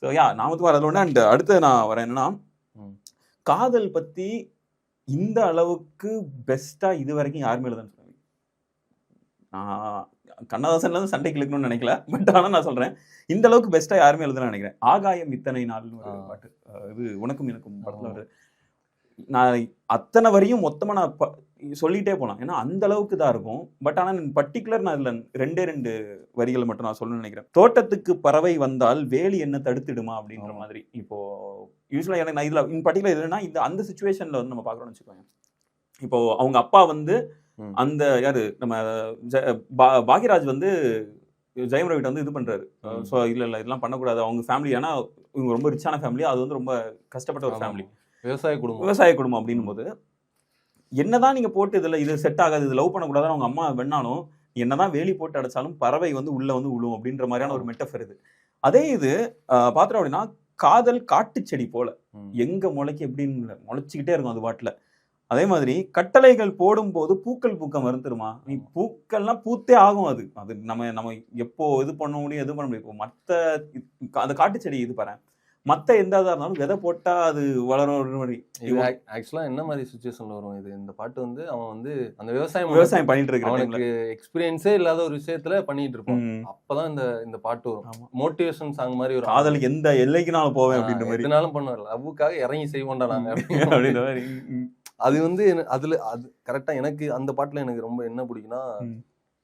So yeah நாமத்துக்கு அதில் ஒன்று. அண்ட் அடுத்து நான் வரேன் என்னன்னா, காதல் பற்றி இந்த அளவுக்கு பெஸ்ட்டாக இது வரைக்கும் யாருமே எழுதுன்னு சொல்லுவாங்க. நான் கண்ணதாசன்லேருந்து சண்டைக்கு இழுக்கணும்னு நினைக்கல, பட் ஆனால் நான் சொல்கிறேன், இந்த அளவுக்கு பெஸ்ட்டாக யாருமே எழுதுன்னு நினைக்கிறேன். ஆகாயம் இத்தனை நாள்னு ஒரு பாட்டு, இது உனக்கும் எனக்கும் படத்தில் ஒரு, நான் அத்தனை வரையும் மொத்தமாக நான் சொல்லிகிட்டே போகலாம், ஏன்னா அந்த அளவுக்கு தான் இருக்கும். பட் ஆனால் பர்டிகுலர் நான் இதில் ரெண்டு வரிகளை மட்டும் நான் சொல்லணும்னு நினைக்கிறேன். தோட்டத்துக்கு பறவை வந்தால் வேலி என்ன தடுத்துடுமா அப்படின்ற மாதிரி. இப்போ யூஸ்வலாக எனக்கு நான் இதில் இன் பர்டிகுலர் இதுனா இந்த அந்த சுச்சுவேஷனில் வந்து நம்ம பார்க்குறோம்னு வச்சுக்கோங்க. இப்போ அவங்க அப்பா வந்து அந்த யாரு நம்ம பாக்யராஜ் வந்து ஜெயம் ரவிட்ட வந்து இது பண்றாரு. ஸோ இல்லை இதெல்லாம் பண்ணக்கூடாது, அவங்க ஃபேமிலி, ஏன்னா இவங்க ரொம்ப ரிச்சான ஃபேமிலி, அது வந்து ரொம்ப கஷ்டப்பட்ட ஒரு ஃபேமிலி, விவசாய குடும்பம் அப்படின்னும் போது என்னதான் நீங்க போட்டு இது செட் ஆகாது, இது லவ் பண்ணக்கூடாதுன்னு அவங்க அம்மா வேணாலும், என்னதான் வேலி போட்டு அடைச்சாலும் பறவை வந்து உள்ள வந்து விழும் அப்படின்ற மாதிரியான ஒரு மெட்டஃபர் இது. அதே இது பாத்திரம் அப்படின்னா, காதல் காட்டு செடி போல எங்க முளைக்கு எப்படின்னு முளைச்சிக்கிட்டே இருக்கும் அது பாட்டுல. அதே மாதிரி கட்டளைகள் போடும்போது பூக்கள் பூக்க மறுத்துருமா, நீ பூக்கள்லாம் பூத்தே ஆகும். அது நம்ம எப்போ இது பண்ண முடியும், எது பண்ண முடியும். இப்போ மற்ற அந்த காட்டு செடி இது பாரு, மற்ற எந்த இதாக இருந்தாலும் விதை போட்டா அது வளரும் மாதிரி. ஆக்சுவலா என்ன மாதிரி சுச்சுவேஷன்ல வரும் இது? இந்த பாட்டு வந்து அவன் வந்து அந்த விவசாயம் பண்ணிட்டு இருக்கான், அவனுக்கு எக்ஸ்பீரியன்ஸே இல்லாத ஒரு விஷயத்துல பண்ணிட்டு இருப்பான். அப்பதான் இந்த பாட்டு வரும், மோட்டிவேஷன் சாங் மாதிரி. ஒரு காதலுக்கு எந்த எல்லைக்குனாலும் போவேன் அப்படின்ற மாதிரி, எதுனாலும் பண்ணுவார், லவ்வுக்காக இறங்கி செய்வோண்டா நாங்க அப்படின்ற மாதிரி. அது வந்து அதுல அது கரெக்டா எனக்கு அந்த பாட்டுல எனக்கு ரொம்ப என்ன பிடிக்கும்னா,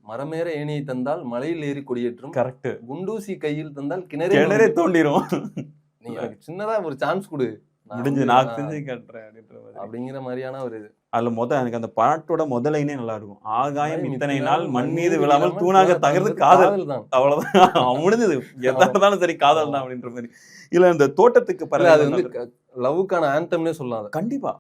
மரமேற ஏணியை தந்தால் மலையில் ஏறி கொடியேற்றும், கரெக்ட், குண்டூசி கையில் தந்தால் கிணறே தோண்டிரும், நீ எனக்கு சின்னதா ஒரு சான்ஸ் கொடு, முடிஞ்சு நான் செஞ்சு காட்டுறேன் அப்படிங்கிற மாதிரியான ஒரு இது. அதுல எனக்கு அந்த பாட்டோட முதலைனே நல்லா இருக்கும். ஆகாயம் இத்தனை நாள் மண் மீது விழாமல் தூணாக தகர்ந்து காதல் தான், அவ்வளவுதான் முடிஞ்சது, எதா இருந்தாலும் சரி காதல் தான் அப்படின்ற மாதிரி. இல்ல இந்த தோட்டத்துக்கு பறவை, அது வந்து லவ்வுக்கான ஆந்தம்னே சொல்லலாம். கண்டிப்பா